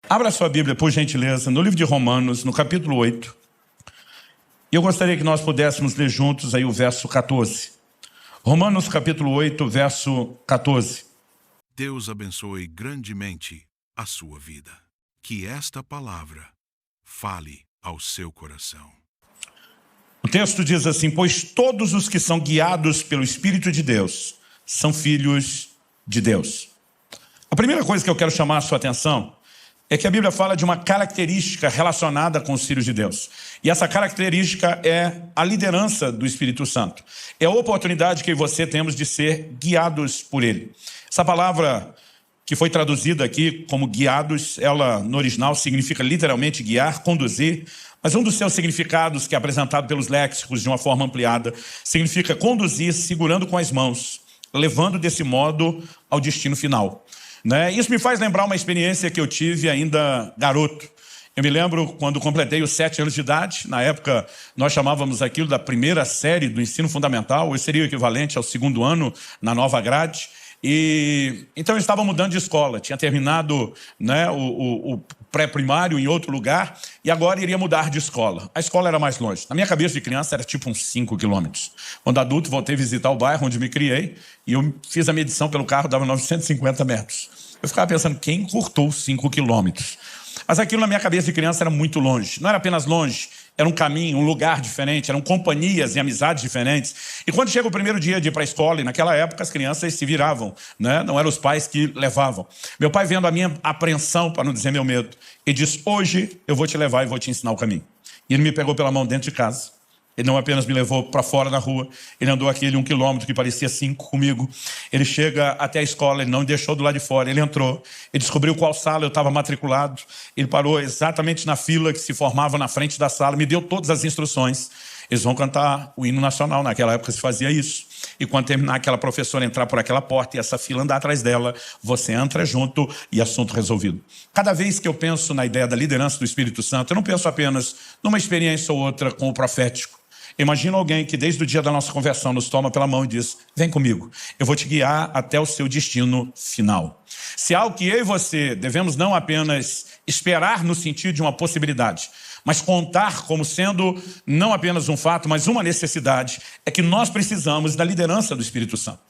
Abra sua Bíblia, por gentileza, no livro de Romanos, no capítulo 8. E eu gostaria que nós pudéssemos ler juntos aí o verso 14. Romanos, capítulo 8, verso 14. Deus abençoe grandemente a sua vida. Que esta palavra fale ao seu coração. O texto diz assim: pois todos os que são guiados pelo Espírito de Deus são filhos de Deus. A primeira coisa que eu quero chamar a sua atenção é que a Bíblia fala de uma característica relacionada com os filhos de Deus. E essa característica é a liderança do Espírito Santo. É a oportunidade que eu e você temos de ser guiados por Ele. Essa palavra que foi traduzida aqui como guiados, ela no original significa literalmente guiar, conduzir. Mas um dos seus significados, que é apresentado pelos léxicos de uma forma ampliada, significa conduzir segurando com as mãos, levando desse modo ao destino final. Isso me faz lembrar uma experiência que eu tive ainda garoto. Eu me lembro quando completei os 7 anos de idade. Na época, nós chamávamos aquilo da primeira série do ensino fundamental. Hoje seria o equivalente ao 2º ano na nova grade. Então eu estava mudando de escola. Tinha terminado o pré-primário em outro lugar e agora iria mudar de escola. A escola era mais longe. Na minha cabeça de criança era tipo uns 5 quilômetros. Quando adulto, voltei a visitar o bairro onde me criei e eu fiz a medição pelo carro, dava 950 metros. Eu ficava pensando, quem encurtou 5 quilômetros? Mas aquilo na minha cabeça de criança era muito longe. Não era apenas longe, era um caminho, um lugar diferente, eram companhias e amizades diferentes. E quando chega o primeiro dia de ir para a escola, e naquela época as crianças se viravam, não eram os pais que levavam. Meu pai, vendo a minha apreensão, para não dizer meu medo, ele disse: hoje eu vou te levar e vou te ensinar o caminho. E ele me pegou pela mão dentro de casa. Ele não apenas me levou para fora na rua, ele andou aquele 1 quilômetro que parecia 5 comigo. Ele chega até a escola, ele não me deixou do lado de fora, ele entrou, ele descobriu qual sala eu estava matriculado, ele parou exatamente na fila que se formava na frente da sala, me deu todas as instruções. Eles vão cantar o hino nacional, naquela época se fazia isso. E quando terminar aquela professora entrar por aquela porta e essa fila andar atrás dela, você entra junto e assunto resolvido. Cada vez que eu penso na ideia da liderança do Espírito Santo, eu não penso apenas numa experiência ou outra com o profético. Imagina alguém que desde o dia da nossa conversão nos toma pela mão e diz: vem comigo, eu vou te guiar até o seu destino final. Se há algo que eu e você devemos não apenas esperar no sentido de uma possibilidade, mas contar como sendo não apenas um fato, mas uma necessidade, é que nós precisamos da liderança do Espírito Santo.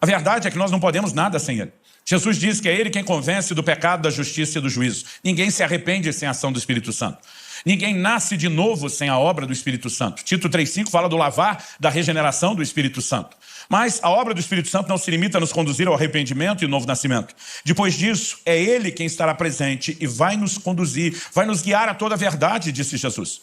A verdade é que nós não podemos nada sem Ele. Jesus diz que é Ele quem convence do pecado, da justiça e do juízo. Ninguém se arrepende sem a ação do Espírito Santo. Ninguém nasce de novo sem a obra do Espírito Santo. Tito 3,5 fala do lavar, da regeneração do Espírito Santo. Mas a obra do Espírito Santo não se limita a nos conduzir ao arrependimento e novo nascimento. Depois disso, é Ele quem estará presente e vai nos conduzir, vai nos guiar a toda a verdade, disse Jesus.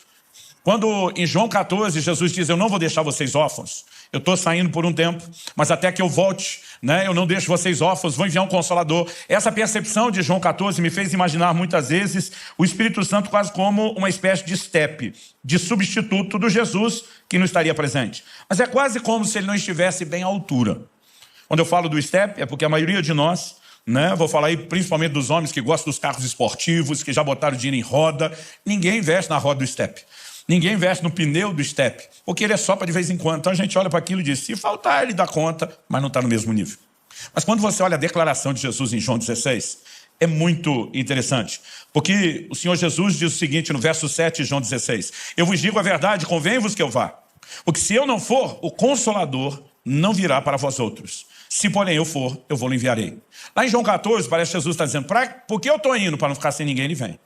Quando em João 14, Jesus diz: eu não vou deixar vocês órfãos. Eu estou saindo por um tempo, mas até que eu volte, eu não deixo vocês órfãos, vou enviar um Consolador. Essa percepção de João 14 me fez imaginar muitas vezes o Espírito Santo quase como uma espécie de estepe, de substituto do Jesus que não estaria presente. Mas é quase como se ele não estivesse bem à altura. Quando eu falo do estepe, é porque a maioria de nós, vou falar aí principalmente dos homens que gostam dos carros esportivos, que já botaram dinheiro em roda, ninguém investe na roda do estepe. Ninguém investe no pneu do estepe, porque ele é só para de vez em quando. Então a gente olha para aquilo e diz: se faltar, ele dá conta, mas não está no mesmo nível. Mas quando você olha a declaração de Jesus em João 16, é muito interessante. Porque o Senhor Jesus diz o seguinte no verso 7 de João 16: eu vos digo a verdade, convém-vos que eu vá. Porque se eu não for, o Consolador não virá para vós outros. Se porém eu for, eu vou lhe enviarei. Lá em João 14, parece que Jesus está dizendo: porque eu estou indo para não ficar sem ninguém, ele vem.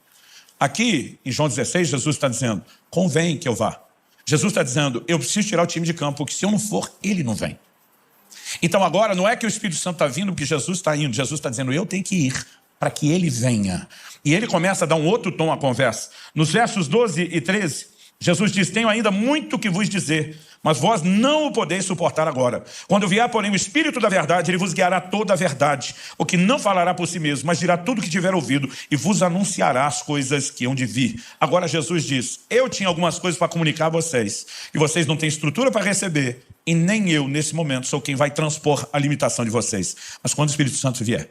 Aqui, em João 16, Jesus está dizendo: convém que eu vá. Jesus está dizendo: eu preciso tirar o time de campo, porque se eu não for, ele não vem. Então agora, não é que o Espírito Santo está vindo porque Jesus está indo. Jesus está dizendo: eu tenho que ir para que ele venha. E ele começa a dar um outro tom à conversa. Nos versos 12 e 13, Jesus diz: tenho ainda muito que vos dizer, mas vós não o podeis suportar agora. Quando vier, porém, o Espírito da verdade, ele vos guiará toda a verdade, o que não falará por si mesmo, mas dirá tudo o que tiver ouvido e vos anunciará as coisas que hão de vir. Agora Jesus diz: eu tinha algumas coisas para comunicar a vocês, e vocês não têm estrutura para receber, e nem eu, nesse momento, sou quem vai transpor a limitação de vocês. Mas quando o Espírito Santo vier,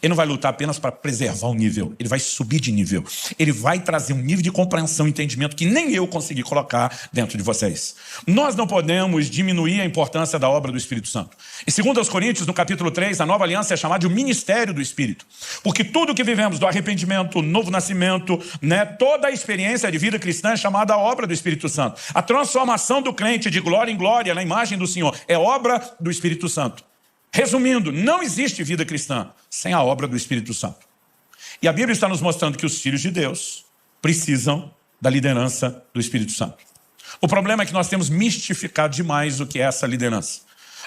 Ele não vai lutar apenas para preservar o nível, ele vai subir de nível. Ele vai trazer um nível de compreensão e entendimento que nem eu consegui colocar dentro de vocês. Nós não podemos diminuir a importância da obra do Espírito Santo. Em 2 Coríntios, no capítulo 3, a nova aliança é chamada de o ministério do Espírito. Porque tudo que vivemos do arrependimento, o novo nascimento, toda a experiência de vida cristã é chamada a obra do Espírito Santo. A transformação do crente de glória em glória na imagem do Senhor é obra do Espírito Santo. Resumindo, não existe vida cristã sem a obra do Espírito Santo. E a Bíblia está nos mostrando que os filhos de Deus precisam da liderança do Espírito Santo. O problema é que nós temos mistificado demais o que é essa liderança.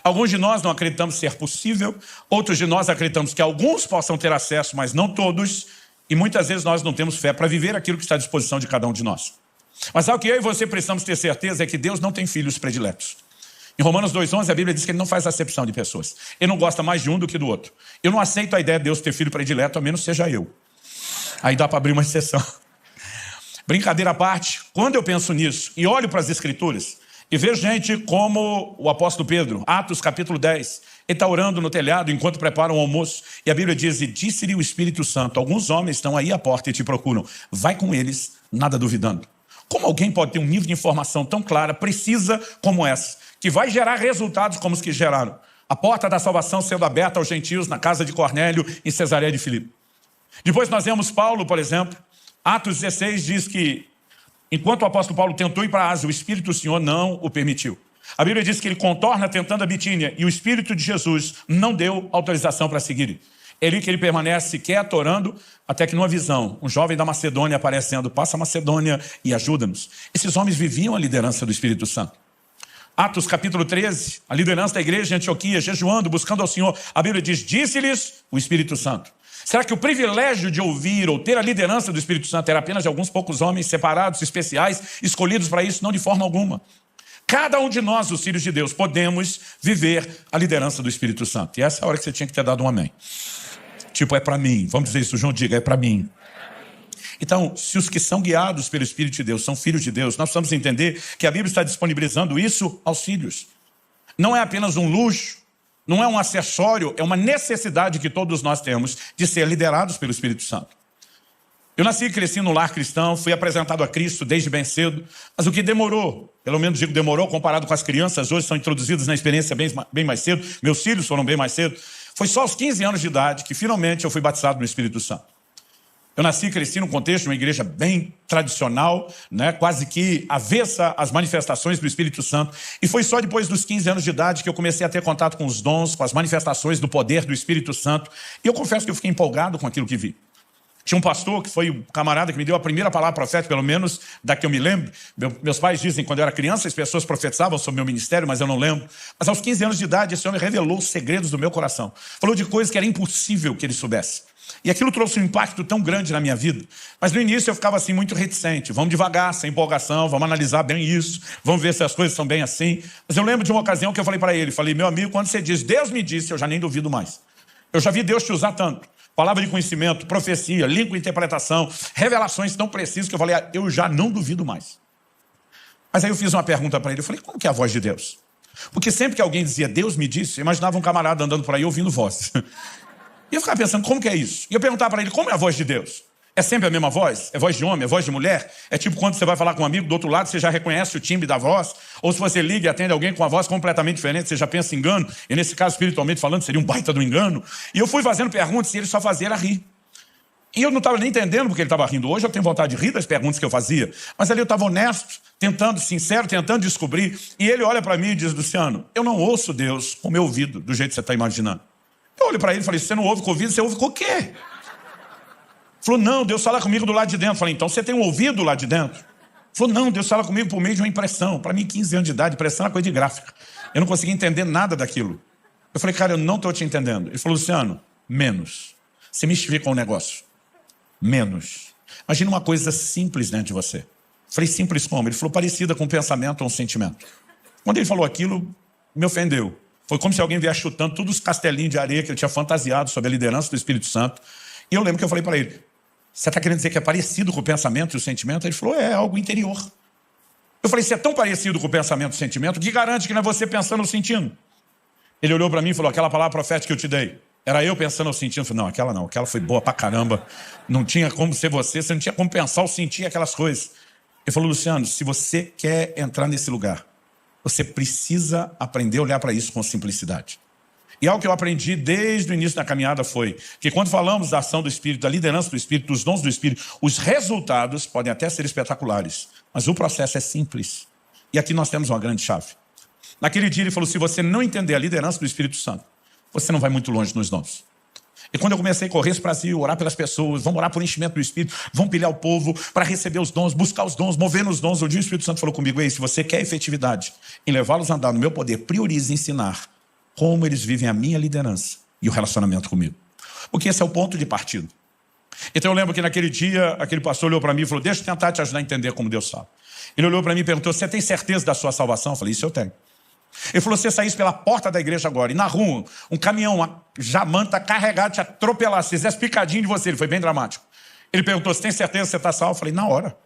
Alguns de nós não acreditamos ser possível, outros de nós acreditamos que alguns possam ter acesso, mas não todos, e muitas vezes nós não temos fé para viver aquilo que está à disposição de cada um de nós. Mas o que eu e você precisamos ter certeza é que Deus não tem filhos prediletos. Em Romanos 2,11, a Bíblia diz que ele não faz acepção de pessoas. Ele não gosta mais de um do que do outro. Eu não aceito a ideia de Deus ter filho predileto, a menos seja eu. Aí dá para abrir uma exceção. Brincadeira à parte, quando eu penso nisso e olho para as Escrituras e vejo gente como o apóstolo Pedro, Atos capítulo 10, ele está orando no telhado enquanto prepara um almoço e a Bíblia diz, e disse-lhe o Espírito Santo, alguns homens estão aí à porta e te procuram, vai com eles, nada duvidando. Como alguém pode ter um nível de informação tão clara, precisa como essa, que vai gerar resultados como os que geraram? A porta da salvação sendo aberta aos gentios na casa de Cornélio em Cesareia de Filipe. Depois nós vemos Paulo, por exemplo, Atos 16 diz que enquanto o apóstolo Paulo tentou ir para a Ásia, o Espírito do Senhor não o permitiu. A Bíblia diz que ele contorna tentando a Bitínia e o Espírito de Jesus não deu autorização para seguir. É ali que ele permanece quieto, orando, até que numa visão, um jovem da Macedônia aparecendo, passa a Macedônia e ajuda-nos. Esses homens viviam a liderança do Espírito Santo. Atos capítulo 13, a liderança da igreja de Antioquia, jejuando, buscando ao Senhor. A Bíblia diz, disse-lhes o Espírito Santo. Será que o privilégio de ouvir ou ter a liderança do Espírito Santo era apenas de alguns poucos homens separados, especiais, escolhidos para isso? Não, de forma alguma. Cada um de nós, os filhos de Deus, podemos viver a liderança do Espírito Santo. E essa é a hora que você tinha que ter dado um amém. Tipo, é para mim. Vamos dizer isso, João, diga, é para mim. Então, se os que são guiados pelo Espírito de Deus são filhos de Deus, nós precisamos entender que a Bíblia está disponibilizando isso aos filhos. Não é apenas um luxo, não é um acessório, é uma necessidade que todos nós temos de ser liderados pelo Espírito Santo. Eu nasci e cresci no lar cristão, fui apresentado a Cristo desde bem cedo, mas o que demorou, pelo menos digo demorou, comparado com as crianças, hoje são introduzidas na experiência bem mais cedo, meus filhos foram bem mais cedo, foi só aos 15 anos de idade que finalmente eu fui batizado no Espírito Santo. Eu nasci e cresci num contexto de uma igreja bem tradicional, quase que avessa às manifestações do Espírito Santo. E foi só depois dos 15 anos de idade que eu comecei a ter contato com os dons, com as manifestações do poder do Espírito Santo. E eu confesso que eu fiquei empolgado com aquilo que vi. Tinha um pastor que foi o camarada que me deu a primeira palavra profética, pelo menos da que eu me lembro. Meus pais dizem que quando eu era criança as pessoas profetizavam sobre o meu ministério, mas eu não lembro. Mas aos 15 anos de idade esse homem revelou os segredos do meu coração. Falou de coisas que era impossível que ele soubesse. E aquilo trouxe um impacto tão grande na minha vida. Mas no início eu ficava assim muito reticente. Vamos devagar, sem empolgação, vamos analisar bem isso, vamos ver se as coisas são bem assim. Mas eu lembro de uma ocasião que eu falei para ele, falei, meu amigo, quando você diz, Deus me disse, eu já nem duvido mais. Eu já vi Deus te usar tanto. Palavra de conhecimento, profecia, língua, interpretação, revelações tão precisas que eu falei, eu já não duvido mais. Mas aí eu fiz uma pergunta para ele, eu falei, como que é a voz de Deus? Porque sempre que alguém dizia, Deus me disse, eu imaginava um camarada andando por aí ouvindo voz. E eu ficava pensando, como que é isso? E eu perguntava para ele, como é a voz de Deus? É sempre a mesma voz? É voz de homem? É voz de mulher? É tipo quando você vai falar com um amigo do outro lado, você já reconhece o timbre da voz? Ou se você liga e atende alguém com uma voz completamente diferente, você já pensa em engano? E nesse caso, espiritualmente falando, seria um baita do engano. E eu fui fazendo perguntas e ele só fazia era rir. E eu não estava nem entendendo porque ele estava rindo. Hoje eu tenho vontade de rir das perguntas que eu fazia. Mas ali eu estava honesto, tentando, sincero, tentando descobrir. E ele olha para mim e diz, Luciano, eu não ouço Deus com o meu ouvido, do jeito que você está imaginando. Eu olho para ele e falei, você não ouve com o ouvido, você ouve com o quê? Ele falou, não, Deus fala comigo do lado de dentro. Eu falei, então você tem um ouvido lá de dentro? Ele falou, não, Deus fala comigo por meio de uma impressão. Para mim, 15 anos de idade, impressão é coisa de gráfica. Eu não conseguia entender nada daquilo. Eu falei, cara, eu não estou te entendendo. Ele falou, Luciano, menos. Você mistifica um negócio. Menos. Imagina uma coisa simples dentro de você. Eu falei, simples como? Ele falou, parecida com um pensamento ou um sentimento. Quando ele falou aquilo, me ofendeu. Foi como se alguém viesse chutando todos os castelinhos de areia que ele tinha fantasiado sobre a liderança do Espírito Santo. E eu lembro que eu falei para ele, você está querendo dizer que é parecido com o pensamento e o sentimento? Ele falou, é algo interior. Eu falei, se é tão parecido com o pensamento e o sentimento, que garante que não é você pensando ou sentindo? Ele olhou para mim e falou, aquela palavra profética que eu te dei, Era eu pensando ou sentindo. Falei, não, aquela foi boa pra caramba. Não tinha como ser você não tinha como pensar ou sentir aquelas coisas. Ele falou, Luciano, se você quer entrar nesse lugar, você precisa aprender a olhar para isso com simplicidade. E algo que eu aprendi desde o início da caminhada foi que quando falamos da ação do Espírito, da liderança do Espírito, dos dons do Espírito, os resultados podem até ser espetaculares, mas o processo é simples. E aqui nós temos uma grande chave. Naquele dia ele falou, se você não entender a liderança do Espírito Santo, você não vai muito longe nos dons. E quando eu comecei a correr esse Brasil, orar pelas pessoas, vamos orar por enchimento do Espírito, vamos pilhar o povo para receber os dons, buscar os dons, mover nos dons. Um dia o Espírito Santo falou comigo, se você quer efetividade em levá-los a andar no meu poder, priorize ensinar como eles vivem a minha liderança e o relacionamento comigo. Porque esse é o ponto de partida. Então eu lembro que naquele dia, aquele pastor olhou para mim e falou, deixa eu tentar te ajudar a entender como Deus sabe. Ele olhou para mim e perguntou, você tem certeza da sua salvação? Eu falei, isso eu tenho. Ele falou, você saísse pela porta da igreja agora e na rua, um caminhão, uma jamanta carregado te atropelar, se fizesse picadinho de você. Ele foi bem dramático. Ele perguntou, você tem certeza que você está salvo? Eu falei, na hora.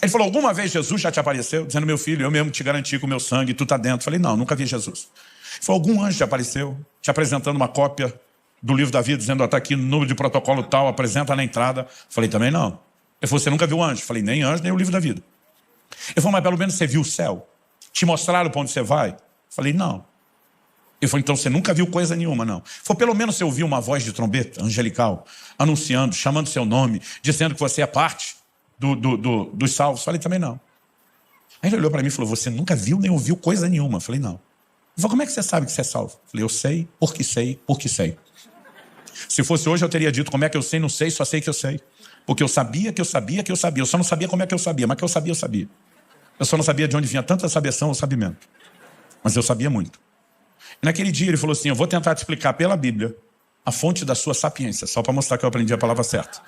Ele falou, alguma vez Jesus já te apareceu? Dizendo, meu filho, eu mesmo te garanti com o meu sangue, tu está dentro. Eu falei, não, nunca vi Jesus. Ele falou, algum anjo te apareceu, te apresentando uma cópia do livro da vida, dizendo, está aqui no número de protocolo tal, apresenta na entrada. Eu falei, também não. Ele falou, você nunca viu anjo? Eu falei, nem anjo, nem o livro da vida. Ele falou, mas pelo menos você viu o céu? Te mostraram para onde você vai? Eu falei, não. Ele falou, então você nunca viu coisa nenhuma, não. Ele falou, pelo menos você ouviu uma voz de trombeta angelical, anunciando, chamando seu nome, dizendo que você é parte dos salvos. Eu falei, também não. Aí ele olhou para mim e falou, você nunca viu nem ouviu coisa nenhuma? Eu falei, não. Ele falou, como é que você sabe que você é salvo? Eu falei, eu sei, porque sei, porque sei. Se fosse hoje eu teria dito, como é que eu sei, não sei, só sei que eu sei. Porque eu sabia que eu sabia que eu sabia. Eu só não sabia como é que eu sabia, mas que eu sabia. Eu só não sabia de onde vinha tanta sabeção ou sabimento. Mas eu sabia muito. E naquele dia ele falou assim, eu vou tentar te explicar pela Bíblia a fonte da sua sapiência, só para mostrar que eu aprendi a palavra certa.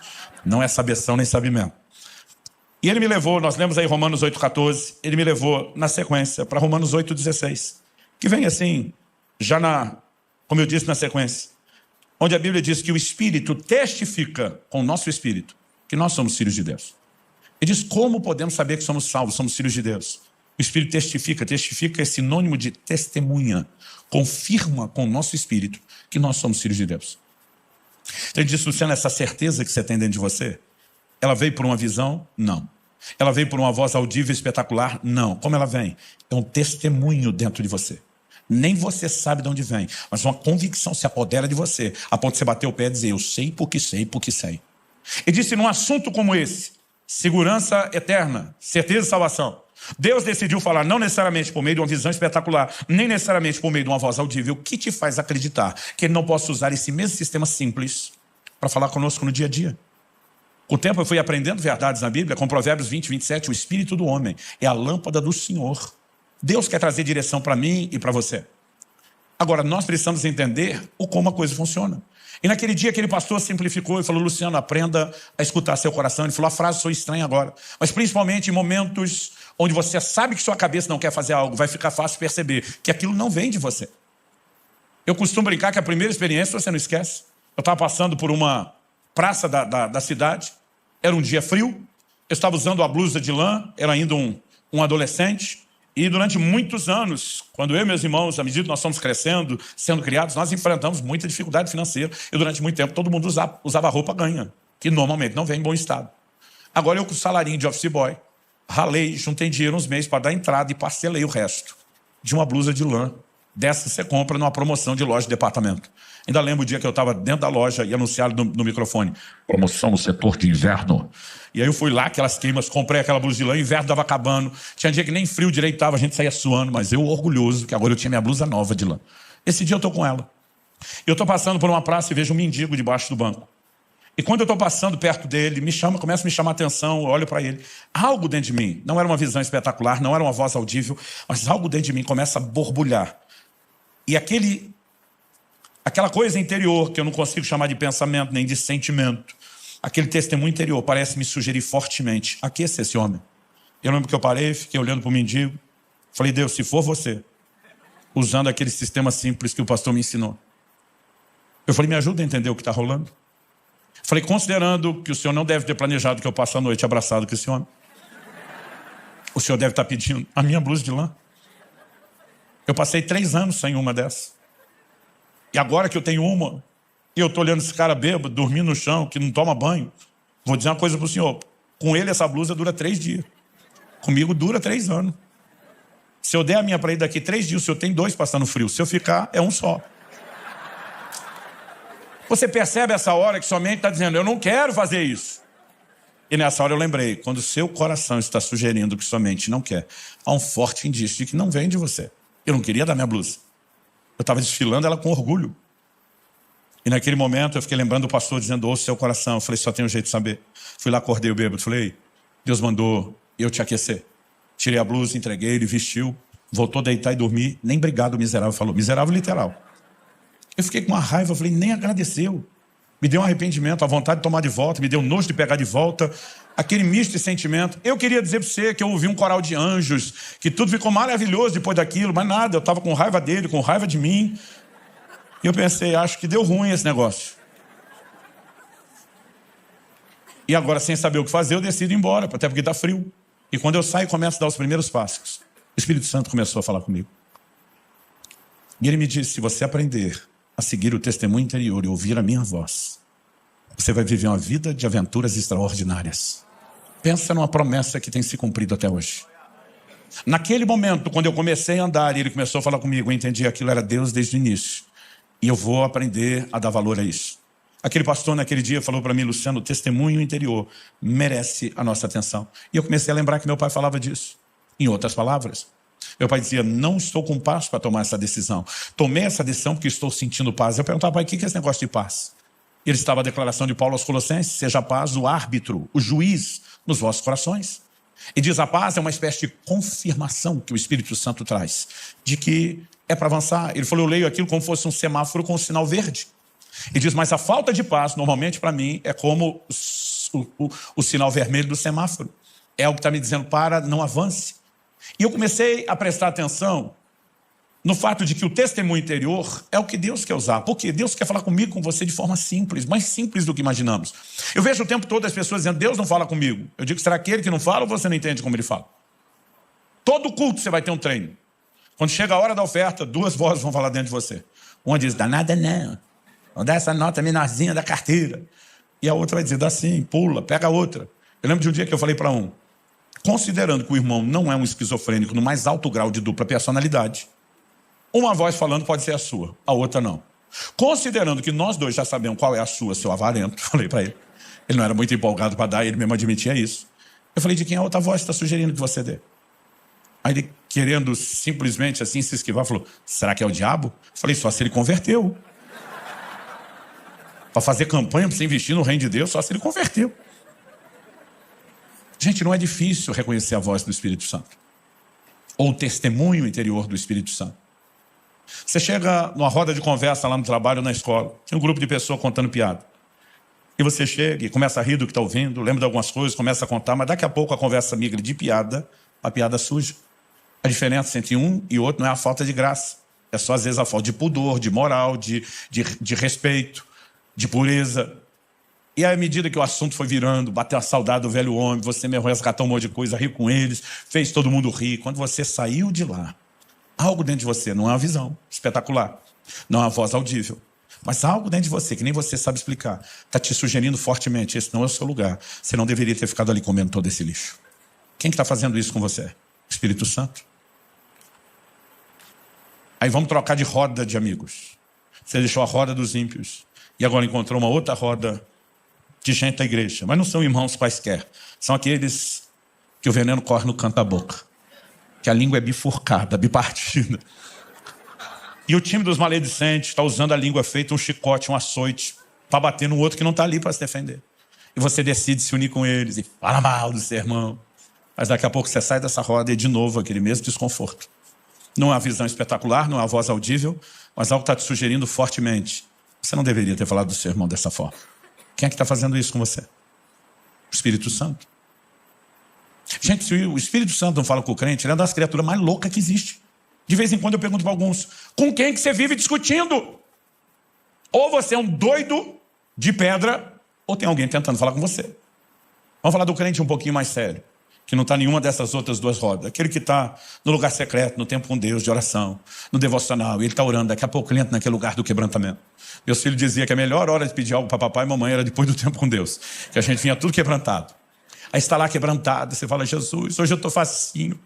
Não é sabeção nem sabimento. E ele me levou, nós lemos aí Romanos 8,14, ele me levou na sequência para Romanos 8,16, que vem assim, como eu disse na sequência, onde a Bíblia diz que o Espírito testifica com o nosso Espírito que nós somos filhos de Deus. Ele diz, como podemos saber que somos salvos, somos filhos de Deus? O Espírito testifica é sinônimo de testemunha, confirma com o nosso Espírito que nós somos filhos de Deus. Então ele diz, Luciano, essa certeza que você tem dentro de você, ela veio por uma visão? Não. Ela veio por uma voz audível espetacular? Não. Como ela vem? É um testemunho dentro de você. Nem você sabe de onde vem, mas uma convicção se apodera de você, a ponto de você bater o pé e dizer, eu sei porque sei, porque sei. Ele disse, num assunto como esse, segurança eterna, certeza de salvação, Deus decidiu falar não necessariamente por meio de uma visão espetacular, nem necessariamente por meio de uma voz audível, que te faz acreditar que Ele não possa usar esse mesmo sistema simples para falar conosco no dia a dia. Com o tempo eu fui aprendendo verdades na Bíblia, com Provérbios 20, 27, o espírito do homem é a lâmpada do Senhor. Deus quer trazer direção para mim e para você. Agora, nós precisamos entender como a coisa funciona. E naquele dia aquele pastor simplificou e falou, Luciano, aprenda a escutar seu coração. Ele falou, a frase sou estranha agora, mas principalmente em momentos onde você sabe que sua cabeça não quer fazer algo, vai ficar fácil perceber que aquilo não vem de você. Eu costumo brincar que a primeira experiência você não esquece. Eu estava passando por uma praça da cidade, era um dia frio, eu estava usando uma blusa de lã, era ainda um adolescente, e durante muitos anos, quando eu e meus irmãos, à medida que nós fomos crescendo, sendo criados, nós enfrentamos muita dificuldade financeira, e durante muito tempo todo mundo usava roupa ganha, que normalmente não vem em bom estado. Agora eu com o salarinho de office boy, ralei, juntei dinheiro uns meses para dar entrada e parcelei o resto de uma blusa de lã. Dessa você compra numa promoção de loja de departamento. Ainda lembro o dia que eu estava dentro da loja e anunciaram no microfone, promoção no setor de inverno. E aí eu fui lá, aquelas queimas, comprei aquela blusa de lã, o inverno estava acabando. Tinha dia que nem frio direito estava, a gente saía suando, mas eu orgulhoso que agora eu tinha minha blusa nova de lã. Esse dia eu estou com ela. Eu estou passando por uma praça e vejo um mendigo debaixo do banco. E quando eu estou passando perto dele, começa a me chamar a atenção, eu olho para ele. Algo dentro de mim, não era uma visão espetacular, não era uma voz audível, mas algo dentro de mim começa a borbulhar. E aquela coisa interior, que eu não consigo chamar de pensamento, nem de sentimento, aquele testemunho interior parece me sugerir fortemente, aqueça esse homem. Eu lembro que eu parei, fiquei olhando para o mendigo, falei, Deus, se for você, usando aquele sistema simples que o pastor me ensinou. Eu falei, me ajuda a entender o que está rolando. Falei, considerando que o senhor não deve ter planejado que eu passe a noite abraçado com esse homem, o senhor deve estar pedindo a minha blusa de lã. Eu passei 3 anos sem uma dessas. E agora que eu tenho uma, e eu estou olhando esse cara bêbado, dormindo no chão, que não toma banho, vou dizer uma coisa para o senhor. Com ele, essa blusa dura 3 dias. Comigo dura 3 anos. Se eu der a minha para ele daqui 3 dias, o senhor tem 2 passando frio. Se eu ficar, é um só. Você percebe essa hora que sua mente está dizendo, eu não quero fazer isso. E nessa hora eu lembrei, quando o seu coração está sugerindo que sua mente não quer, há um forte indício de que não vem de você. Eu não queria dar minha blusa. Eu estava desfilando ela com orgulho. E naquele momento eu fiquei lembrando do pastor dizendo, ouça seu coração. Eu falei, só tem um jeito de saber. Fui lá, acordei o bêbado. Falei, Deus mandou eu te aquecer. Tirei a blusa, entreguei, ele vestiu. Voltou a deitar e dormir. Nem obrigado, miserável, falou. Miserável literal. Eu fiquei com uma raiva, eu falei, nem agradeceu. Me deu um arrependimento, a vontade de tomar de volta, me deu nojo de pegar de volta. Aquele misto de sentimento. Eu queria dizer para você que eu ouvi um coral de anjos, que tudo ficou maravilhoso depois daquilo, mas nada, eu estava com raiva dele, com raiva de mim. E eu pensei, acho que deu ruim esse negócio. E agora, sem saber o que fazer, eu decido ir embora, até porque está frio. E quando eu saio e começo a dar os primeiros passos, o Espírito Santo começou a falar comigo. E ele me disse, se você aprender a seguir o testemunho interior e ouvir a minha voz, você vai viver uma vida de aventuras extraordinárias. Pensa numa promessa que tem se cumprido até hoje. Naquele momento, quando eu comecei a andar e ele começou a falar comigo, eu entendi que aquilo era Deus desde o início. E eu vou aprender a dar valor a isso. Aquele pastor naquele dia falou para mim, Luciano, o testemunho interior merece a nossa atenção. E eu comecei a lembrar que meu pai falava disso. Em outras palavras, meu pai dizia, não estou com paz para tomar essa decisão. Tomei essa decisão porque estou sentindo paz. Eu perguntava, pai, o que é esse negócio de paz? Ele estava a declaração de Paulo aos Colossenses, seja a paz o árbitro, o juiz nos vossos corações. E diz, a paz é uma espécie de confirmação que o Espírito Santo traz, de que é para avançar. Ele falou, eu leio aquilo como fosse um semáforo com um sinal verde. Ele diz, mas a falta de paz, normalmente para mim, é como o sinal vermelho do semáforo. É o que está me dizendo, para, não avance. E eu comecei a prestar atenção no fato de que o testemunho interior é o que Deus quer usar. Porque Deus quer falar comigo, com você de forma simples, mais simples do que imaginamos. Eu vejo o tempo todo as pessoas dizendo, Deus não fala comigo. Eu digo, será aquele que não fala ou você não entende como ele fala? Todo culto você vai ter um treino. Quando chega a hora da oferta, 2 vozes vão falar dentro de você. Uma diz, dá nada não. Vou dar essa nota menorzinha da carteira. E a outra vai dizer, dá sim, pula, pega a outra. Eu lembro de um dia que eu falei para um, considerando que o irmão não é um esquizofrênico no mais alto grau de dupla personalidade, uma voz falando pode ser a sua, a outra não. Considerando que nós dois já sabemos qual é a sua, seu avarento, falei para ele. Ele não era muito empolgado para dar, ele mesmo admitia isso. Eu falei, de quem a outra voz está sugerindo que você dê? Aí ele, querendo simplesmente assim se esquivar, falou, será que é o diabo? Eu falei, só se ele converteu. Para fazer campanha, para você investir no reino de Deus, só se ele converteu. Gente, não é difícil reconhecer a voz do Espírito Santo. Ou o testemunho interior do Espírito Santo. Você chega numa roda de conversa lá no trabalho ou na escola, tem um grupo de pessoas contando piada. E você chega e começa a rir do que está ouvindo, lembra de algumas coisas, começa a contar, mas daqui a pouco a conversa migra de piada a piada suja. A diferença entre um e outro não é a falta de graça. É só, às vezes, a falta de pudor, de moral, de respeito, de pureza. E aí, à medida que o assunto foi virando, bateu a saudade do velho homem, você mesmo resgatou um monte de coisa, riu com eles, fez todo mundo rir. Quando você saiu de lá, algo dentro de você, não é uma visão espetacular, não é uma voz audível, mas algo dentro de você, que nem você sabe explicar, está te sugerindo fortemente, esse não é o seu lugar. Você não deveria ter ficado ali comendo todo esse lixo. Quem está fazendo isso com você? O Espírito Santo. Aí vamos trocar de roda de amigos. Você deixou a roda dos ímpios e agora encontrou uma outra roda de gente da igreja. Mas não são irmãos quaisquer. São aqueles que o veneno corre no canto da boca. Que a língua é bifurcada, bipartida. E o time dos maledicentes está usando a língua feita um chicote, um açoite, para bater no outro que não está ali para se defender. E você decide se unir com eles e fala mal do seu irmão. Mas daqui a pouco você sai dessa roda e de novo aquele mesmo desconforto. Não é uma visão espetacular, não é uma voz audível, mas algo está te sugerindo fortemente. Você não deveria ter falado do seu irmão dessa forma. Quem é que está fazendo isso com você? O Espírito Santo. Gente, se o Espírito Santo não fala com o crente, ele é uma das criaturas mais loucas que existe. De vez em quando eu pergunto para alguns, com quem que você vive discutindo? Ou você é um doido de pedra, ou tem alguém tentando falar com você. Vamos falar do crente um pouquinho mais sério. que não está em nenhuma dessas outras duas rodas. Aquele que está no lugar secreto, no tempo com Deus, de oração, no devocional, e ele está orando, daqui a pouco ele entra naquele lugar do quebrantamento. Meus filhos diziam que a melhor hora de pedir algo para papai e mamãe era depois do tempo com Deus, que a gente vinha tudo quebrantado. Aí está lá quebrantado, você fala, Jesus, hoje eu estou facinho,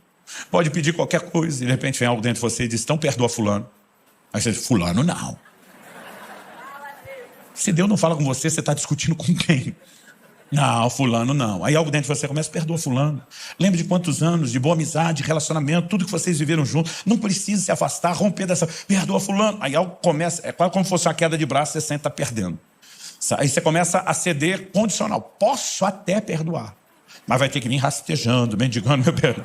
pode pedir qualquer coisa, e de repente vem algo dentro de você e diz, então perdoa fulano. Aí você diz, fulano não. Se Deus não fala com você, você está discutindo com quem? Não, fulano não. Aí algo dentro de você começa, perdoa fulano. Lembre de quantos anos de boa amizade, relacionamento, tudo que vocês viveram juntos. Não precisa se afastar, romper dessa, perdoa fulano. Aí algo começa, é quase como se fosse uma queda de braço, você sente, está perdendo. Aí você começa a ceder condicional. Posso até perdoar, mas vai ter que vir rastejando, mendigando meu perdão.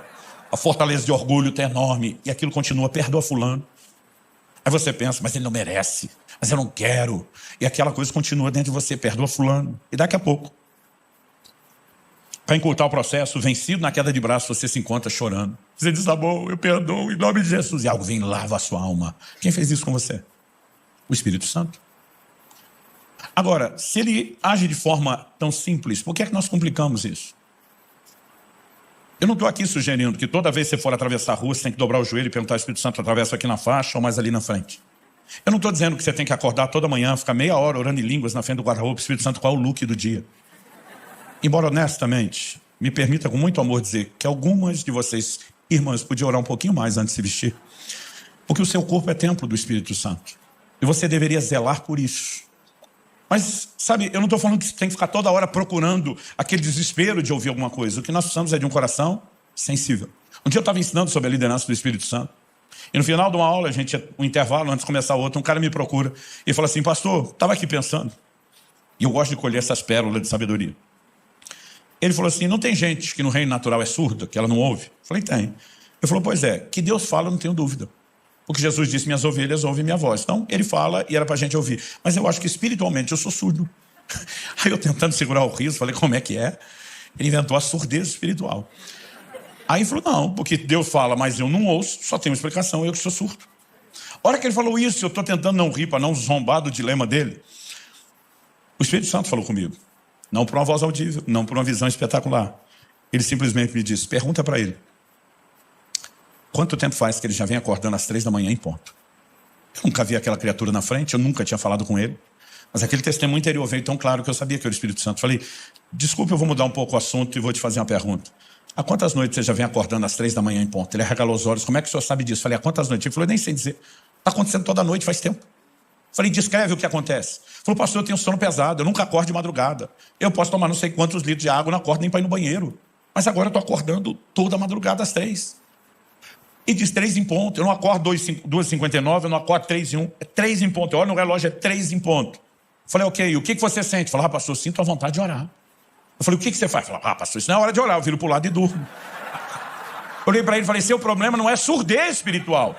A fortaleza de orgulho está enorme. E aquilo continua, perdoa fulano. Aí você pensa, mas ele não merece, mas eu não quero. E aquela coisa continua dentro de você, perdoa fulano. E daqui a pouco, para encurtar o processo, vencido na queda de braço, você se encontra chorando. Você diz, tá bom, eu perdoo, em nome de Jesus. E algo vem e lava a sua alma. Quem fez isso com você? O Espírito Santo. Agora, se ele age de forma tão simples, por que é que nós complicamos isso? Eu não estou aqui sugerindo que toda vez que você for atravessar a rua, você tem que dobrar o joelho e perguntar ao Espírito Santo, atravessa aqui na faixa ou mais ali na frente. Eu não estou dizendo que você tem que acordar toda manhã, ficar meia hora orando em línguas na frente do guarda-roupa, Espírito Santo, qual é o look do dia? Embora honestamente, me permita com muito amor dizer que algumas de vocês, irmãs, podiam orar um pouquinho mais antes de se vestir. Porque o seu corpo é templo do Espírito Santo. E você deveria zelar por isso. Mas, sabe, eu não estou falando que você tem que ficar toda hora procurando aquele desespero de ouvir alguma coisa. O que nós precisamos é de um coração sensível. Um dia eu estava ensinando sobre a liderança do Espírito Santo. E no final de uma aula, um intervalo, antes de começar a outra, um cara me procura e fala assim, pastor, estava aqui pensando. E eu gosto de colher essas pérolas de sabedoria. Ele falou assim, não tem gente que no reino natural é surda, que ela não ouve? Eu falei, tem. Ele falou, pois é, que Deus fala, não tenho dúvida. Porque Jesus disse, minhas ovelhas ouvem minha voz. Então, ele fala e era para a gente ouvir. Mas eu acho que espiritualmente eu sou surdo. Aí eu tentando segurar o riso, falei, como é que é? Ele inventou a surdez espiritual. Aí ele falou, não, porque Deus fala, mas eu não ouço, só tem uma explicação, eu que sou surdo. A hora que ele falou isso, eu estou tentando não rir, para não zombar do dilema dele. O Espírito Santo falou comigo. Não por uma voz audível, não por uma visão espetacular. Ele simplesmente me disse, pergunta para ele. Quanto tempo faz que ele já vem acordando às 3 da manhã em ponto? Eu nunca vi aquela criatura na frente, eu nunca tinha falado com ele. Mas aquele testemunho interior veio tão claro que eu sabia que era o Espírito Santo. Falei, desculpe, eu vou mudar um pouco o assunto e vou te fazer uma pergunta. Há quantas noites você já vem acordando às 3 da manhã em ponto? Ele arregalou os olhos, como é que o senhor sabe disso? Falei, há quantas noites? Ele falou, eu nem sei dizer. Está acontecendo toda noite, faz tempo. Falei, descreve o que acontece. Falou, pastor, eu tenho sono pesado, eu nunca acordo de madrugada. Eu posso tomar não sei quantos litros de água, não acordo nem para ir no banheiro. Mas agora eu estou acordando toda madrugada às 3. E diz 3 em ponto. Eu não acordo 2h59, eu não acordo 3h01. É 3 em ponto. Eu olho no relógio, é 3 em ponto. Falei, ok, o que você sente? Falei, pastor, sinto a vontade de orar. Eu falei, o que você faz? Falei, pastor, isso não é hora de orar. Eu viro para o lado e durmo. Olhei para ele e falei, seu problema não é surdez espiritual.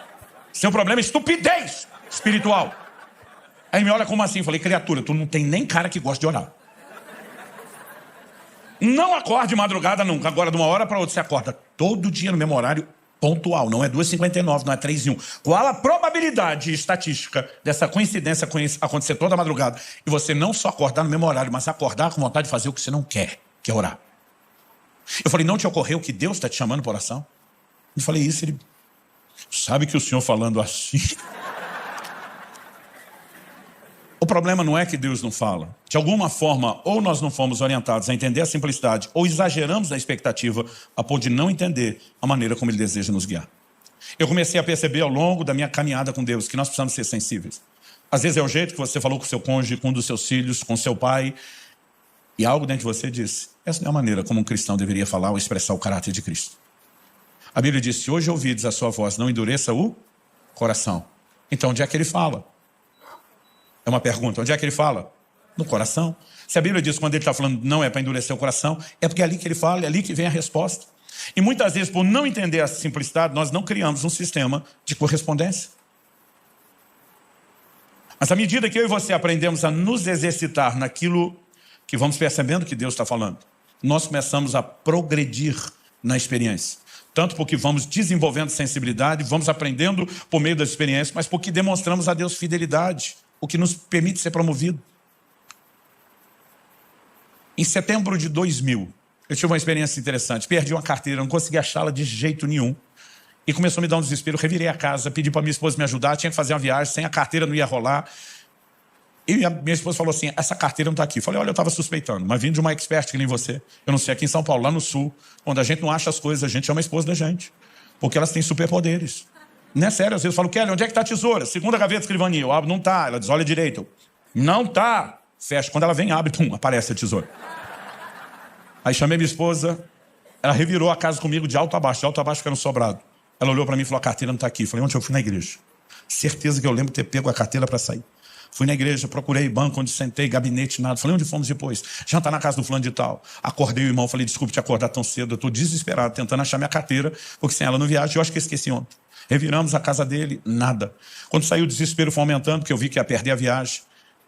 Seu problema é estupidez espiritual. Aí ele me olha como assim? Eu falei, criatura, tu não tem nem cara que gosta de orar. Não acorde de madrugada nunca. Agora, de uma hora para outra, você acorda todo dia no mesmo horário pontual. Não é 2h59, não é 3h01. Qual a probabilidade estatística dessa coincidência acontecer toda madrugada e você não só acordar no mesmo horário, mas acordar com vontade de fazer o que você não quer, que é orar? Eu falei, não te ocorreu que Deus está te chamando para oração? Eu falei isso, ele... Sabe que o senhor falando assim... O problema não é que Deus não fala. De alguma forma, ou nós não fomos orientados a entender a simplicidade, ou exageramos na expectativa a ponto de não entender a maneira como Ele deseja nos guiar. Eu comecei a perceber ao longo da minha caminhada com Deus que nós precisamos ser sensíveis. Às vezes é o jeito que você falou com o seu cônjuge, com um dos seus filhos, com seu pai, e algo dentro de você disse, essa não é a maneira como um cristão deveria falar ou expressar o caráter de Cristo. A Bíblia diz, se hoje ouvides a sua voz, não endureça o coração. Então, onde é que Ele fala? É uma pergunta. Onde é que ele fala? No coração. Se a Bíblia diz que quando ele está falando não é para endurecer o coração, é porque é ali que ele fala, é ali que vem a resposta. E muitas vezes, por não entender a simplicidade, nós não criamos um sistema de correspondência. Mas à medida que eu e você aprendemos a nos exercitar naquilo que vamos percebendo que Deus está falando, nós começamos a progredir na experiência. Tanto porque vamos desenvolvendo sensibilidade, vamos aprendendo por meio das experiências, mas porque demonstramos a Deus fidelidade, o que nos permite ser promovido. Em setembro de 2000, eu tive uma experiência interessante. Perdi uma carteira, não consegui achá-la de jeito nenhum. E começou a me dar um desespero. Eu revirei a casa, pedi para minha esposa me ajudar, tinha que fazer uma viagem, sem a carteira não ia rolar. E a minha esposa falou assim, essa carteira não está aqui. Eu falei, olha, eu estava suspeitando, mas vindo de uma expert que nem você. Eu não sei, aqui em São Paulo, lá no Sul, onde a gente não acha as coisas, a gente chama a esposa da gente. Porque elas têm superpoderes. Não é sério, às vezes eu falo, Kelly, onde é que está a tesoura? Segunda gaveta de escrivaninha. Eu abro, não está. Ela diz, olha direito. Eu, não está. Fecha. Quando ela vem, abre, pum, aparece a tesoura. Aí chamei minha esposa, ela revirou a casa comigo de alto a baixo fica no sobrado. Ela olhou para mim e falou, a carteira não está aqui. Eu falei, ontem eu fui na igreja. Certeza que eu lembro de ter pego a carteira para sair. Fui na igreja, procurei banco onde sentei, gabinete, nada. Falei, onde fomos depois? Jantar na casa do fulano de tal. Acordei o irmão, falei, desculpe te acordar tão cedo. Eu estou desesperado, tentando achar minha carteira, porque sem ela não viajo. Eu acho que esqueci ontem. Reviramos a casa dele, nada. Quando saiu o desespero foi aumentando, porque eu vi que ia perder a viagem.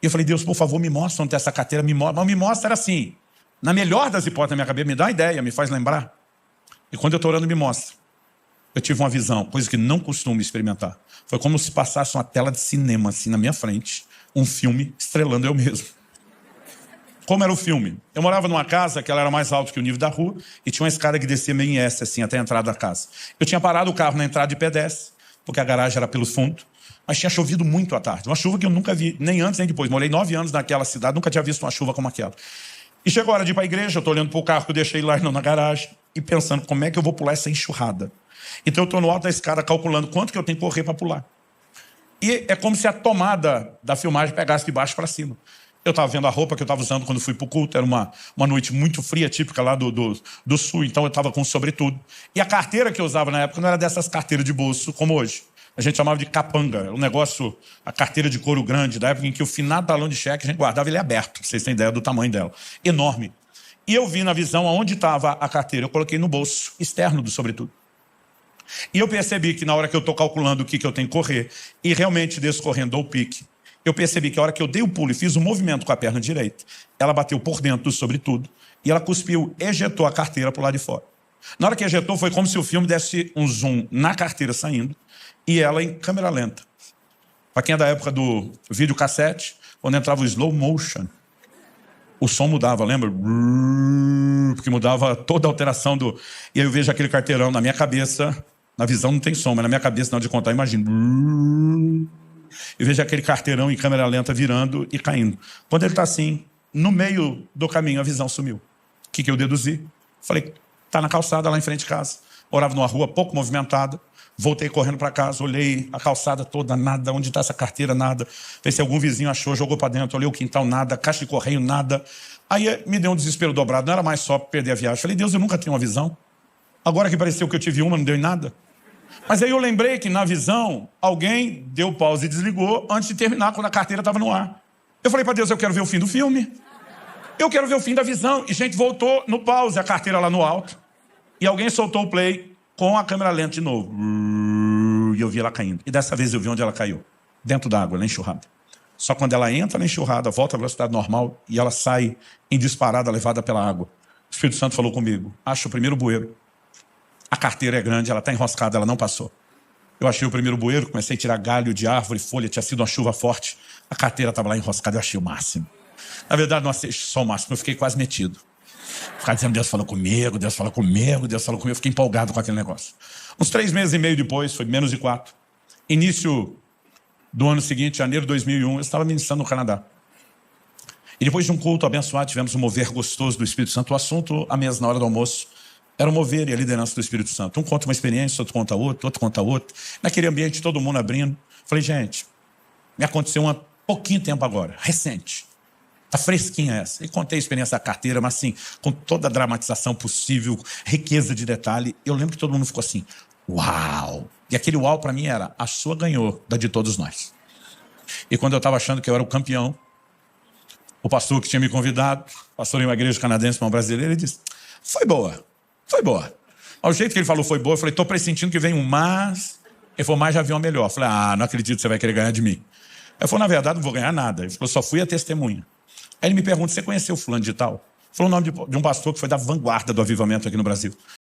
E eu falei, Deus, por favor, me mostra onde está essa carteira, me mostra. Mas me mostra era assim, na melhor das hipóteses da minha cabeça, me dá uma ideia, me faz lembrar. E quando eu estou orando, me mostra. Eu tive uma visão, coisa que não costumo experimentar. Foi como se passasse uma tela de cinema, assim, na minha frente, um filme estrelando eu mesmo. Como era o filme? Eu morava numa casa que ela era mais alta que o nível da rua e tinha uma escada que descia meio em S, assim, até a entrada da casa. Eu tinha parado o carro na entrada de pedestre, porque a garagem era pelo fundo, mas tinha chovido muito à tarde. Uma chuva que eu nunca vi, nem antes nem depois. Morei 9 anos naquela cidade, nunca tinha visto uma chuva como aquela. E chegou a hora de ir para a igreja, eu estou olhando para o carro que eu deixei lá na garagem e pensando como é que eu vou pular essa enxurrada. Então eu estou no alto da escada calculando quanto que eu tenho que correr para pular. E é como se a tomada da filmagem pegasse de baixo para cima. Eu estava vendo a roupa que eu estava usando quando fui para o culto, era uma noite muito fria, típica lá do sul, então eu estava com sobretudo. E a carteira que eu usava na época não era dessas carteiras de bolso como hoje. A gente chamava de capanga, um negócio, a carteira de couro grande, da época em que o finado talão de cheque a gente guardava ele aberto, pra vocês terem ideia do tamanho dela. Enorme. E eu vi na visão aonde estava a carteira, eu coloquei no bolso externo do sobretudo. E eu percebi que na hora que eu estou calculando o que eu tenho que correr, e realmente descorrendo ao pique, eu percebi que a hora que eu dei o pulo e fiz um movimento com a perna direita, ela bateu por dentro do sobretudo, e ela cuspiu, ejetou a carteira para o lado de fora. Na hora que ejetou, foi como se o filme desse um zoom na carteira saindo, e ela em câmera lenta. Para quem é da época do videocassete, quando entrava o slow motion, o som mudava, lembra? Porque mudava toda a alteração do... E aí eu vejo aquele carteirão na minha cabeça, na visão não tem som, mas na minha cabeça, na hora de contar, imagino. Eu vejo aquele carteirão em câmera lenta virando e caindo. Quando ele está assim, no meio do caminho, a visão sumiu. O que eu deduzi? Falei, tá na calçada lá em frente de casa. Morava numa rua pouco movimentada. Voltei correndo para casa, olhei a calçada toda, nada. Onde está essa carteira? Nada. Falei, se algum vizinho achou, jogou para dentro. Olhei o quintal, nada. Caixa de correio, nada. Aí me deu um desespero dobrado. Não era mais só perder a viagem. Falei, Deus, eu nunca tenho uma visão. Agora que pareceu que eu tive uma, não deu em nada. Mas aí eu lembrei que na visão, alguém deu pause e desligou antes de terminar, quando a carteira estava no ar. Eu falei para Deus, eu quero ver o fim do filme. Eu quero ver o fim da visão. E gente, voltou no pause, a carteira lá no alto. E alguém soltou o play com a câmera lenta de novo. E eu vi ela caindo. E dessa vez eu vi onde ela caiu. Dentro d'água, na enxurrada. Só quando ela entra na enxurrada, volta à velocidade normal e ela sai em disparada, levada pela água. O Espírito Santo falou comigo, acha o primeiro bueiro. A carteira é grande, ela está enroscada, ela não passou. Eu achei o primeiro bueiro, comecei a tirar galho de árvore, folha, tinha sido uma chuva forte. A carteira estava lá enroscada, eu achei o máximo. Na verdade, não achei só o máximo, eu fiquei quase metido. Ficava dizendo, Deus falou comigo, Deus falou comigo, Deus falou comigo. Eu fiquei empolgado com aquele negócio. Uns 3 meses e meio depois, foi menos de 4. Início do ano seguinte, janeiro de 2001, eu estava ministrando no Canadá. E depois de um culto abençoado, tivemos um mover gostoso do Espírito Santo. O assunto, à mesa, na hora do almoço, era o mover e a liderança do Espírito Santo. Um conta uma experiência, outro conta outra, outro conta outra. Naquele ambiente, todo mundo abrindo. Falei, gente, me aconteceu há pouquinho tempo agora, recente. Tá fresquinha essa. E contei a experiência da carteira, mas assim, com toda a dramatização possível, riqueza de detalhe. Eu lembro que todo mundo ficou assim, uau! E aquele uau para mim era, a sua ganhou da de todos nós. E quando eu estava achando que eu era o campeão, o pastor que tinha me convidado, pastor em uma igreja canadense, uma brasileira, ele disse, foi boa. Ao jeito que ele falou foi boa, eu falei, tô pressentindo que vem um mas. Ele falou, mas já viu uma melhor. Eu falei, não acredito que você vai querer ganhar de mim. Ele falou, na verdade, não vou ganhar nada. Ele falou, só fui a testemunha. Aí ele me pergunta, você conheceu fulano de tal? Falou o nome de um pastor que foi da vanguarda do avivamento aqui no Brasil.